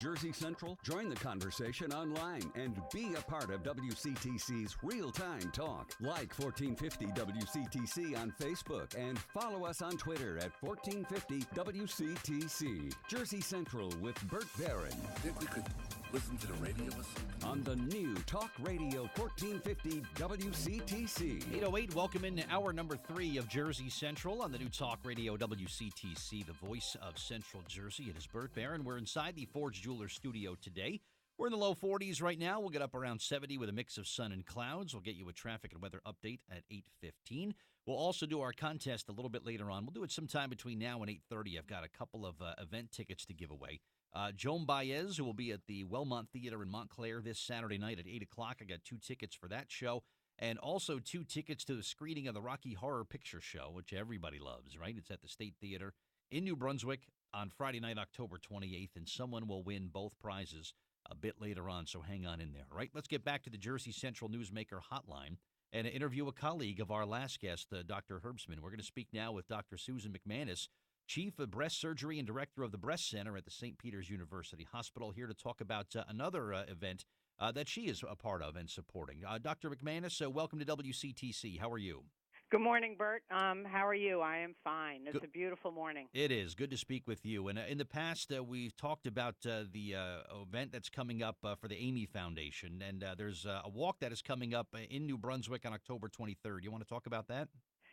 Jersey Central? Join the conversation online and be a part of WCTC's real-time talk. Like 1450 WCTC on Facebook and follow us on Twitter at 1450 WCTC. Jersey Central with Bert Barron. Think we could listen to the radio or something? On the new Talk Radio 1450 WCTC. 808, welcome into hour number 3 of Jersey Central on the new Talk Radio WCTC, the voice of Central Jersey. It is Bert Barron. We're inside the Forge Jewelers studio today. We're in the low 40s right now. We'll get up around 70 with a mix of sun and clouds. We'll get you a traffic and weather update at 8:15. We'll also do our contest a little bit later on. We'll do it sometime between now and 8:30. I've got a couple of event tickets to give away. Joan Baez, who will be at the Wellmont Theater in Montclair this Saturday night at 8 o'clock. I got 2 tickets for that show. And also 2 tickets to the screening of the Rocky Horror Picture Show, which everybody loves, right? It's at the State Theater in New Brunswick on Friday night, October 28th. And someone will win both prizes a bit later on, so hang on in there. All right, let's get back to the Jersey Central Newsmaker Hotline and interview a colleague of our last guest, Dr. Herbstman. We're going to speak now with Dr. Susan McManus, Chief of Breast Surgery and Director of the Breast Center at the St. Peter's University Hospital, here to talk about another event that she is a part of and supporting. Dr. McManus, welcome to WCTC. How are you? Good morning, Bert. How are you? I am fine. It's Good. A beautiful morning. It is. Good to speak with you. And in the past, we've talked about the event that's coming up for the Amy Foundation. And there's a walk that is coming up in New Brunswick on October 23rd. You want to talk about that?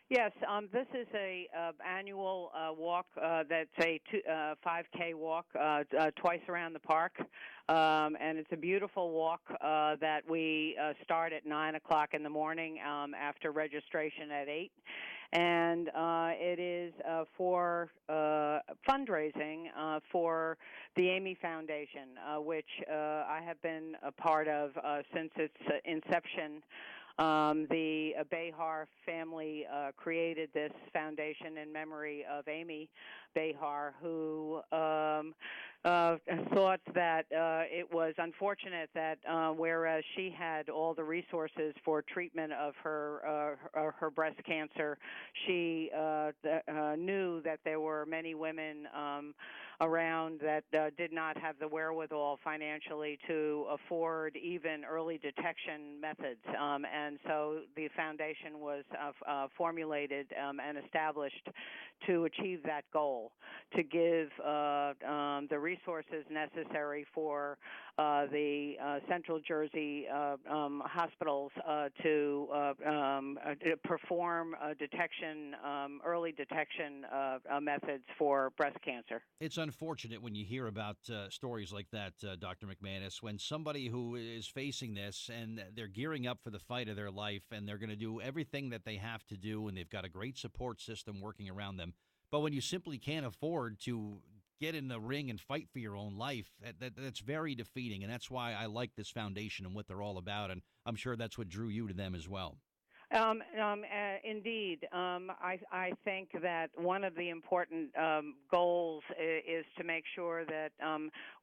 Yes, this is a annual walk that's a 5K walk twice around the park, and it's a beautiful walk that we start at 9 o'clock in the morning after registration at 8, and it is for fundraising for the Amy Foundation, which I have been a part of since its inception. The Behar family created this foundation in memory of Amy Behar, who thought that it was unfortunate that whereas she had all the resources for treatment of her breast cancer, she knew that there were many women around that did not have the wherewithal financially to afford even early detection methods. And so the foundation was formulated and established to achieve that goal, to give the resources necessary for the Central Jersey hospitals to perform early detection methods for breast cancer. It's unfortunate when you hear about stories like that, Dr. McManus, when somebody who is facing this and they're gearing up for the fight of their life and they're going to do everything that they have to do and they've got a great support system working around them. But when you simply can't afford to get in the ring and fight for your own life, that's very defeating. And that's why I like this foundation and what they're all about. And I'm sure that's what drew you to them as well. Indeed. I think that one of the important goals is to make sure that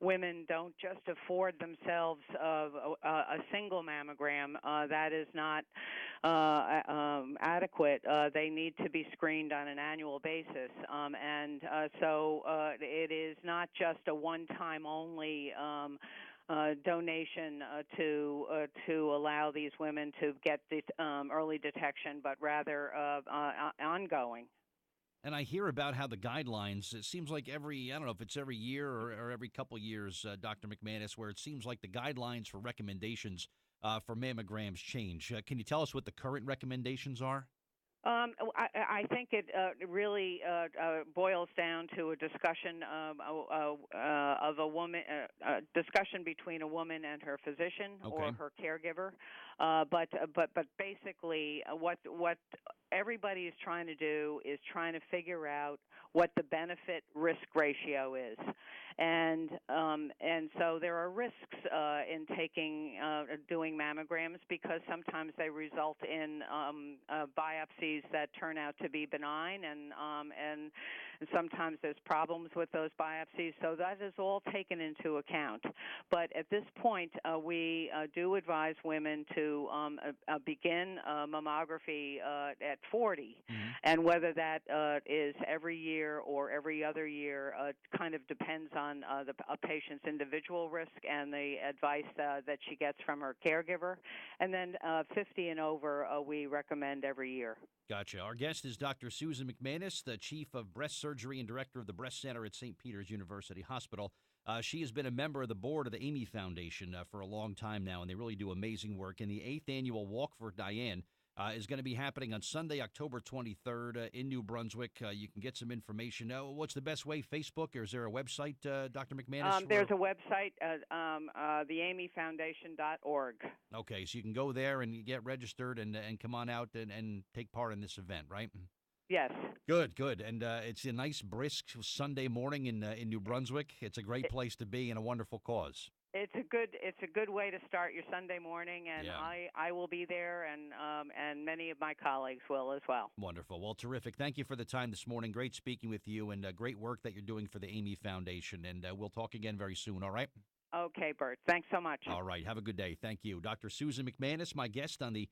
women don't just afford themselves a single mammogram. That is not adequate. They need to be screened on an annual basis. So it is not just a one-time only donation to allow these women to get this early detection, but rather ongoing. And I hear about how the guidelines, it seems like I don't know if it's every year or every couple years, Dr. McManus, where it seems like the guidelines for recommendations for mammograms change. Can you tell us what the current recommendations are? I think it really boils down to a discussion of a woman, discussion between a woman and her physician or her caregiver. But basically, what everybody is trying to do is trying to figure out what the benefit risk ratio is, and so there are risks in doing mammograms because sometimes they result in biopsies that turn out to be benign, and and sometimes there's problems with those biopsies. So that is all taken into account. But at this point, we do advise women to begin mammography at 40, and whether that is every year or every other year kind of depends on a patient's individual risk and the advice that she gets from her caregiver. And then 50 and over, we recommend every year. Gotcha. Our guest is Dr. Susan McManus, the Chief of Breast Surgery and Director of the Breast Center at St. Peter's University Hospital. She has been a member of the board of the Amy Foundation for a long time now, and they really do amazing work. And the 8th Annual Walk for Diane is going to be happening on Sunday, October 23rd in New Brunswick. You can get some information. What's the best way, Facebook, or is there a website, Dr. McManus? There's a website, theamyfoundation.org. Okay, so you can go there and get registered and come on out and take part in this event, right? Yes. Good. And it's a nice, brisk Sunday morning in New Brunswick. It's a great place to be and a wonderful cause. It's a good way to start your Sunday morning, and yeah. I will be there, and many of my colleagues will as well. Wonderful. Well, terrific. Thank you for the time this morning. Great speaking with you, and great work that you're doing for the Amy Foundation. And we'll talk again very soon, all right? Okay, Bert. Thanks so much. All right. Have a good day. Thank you. Dr. Susan McManus, my guest on the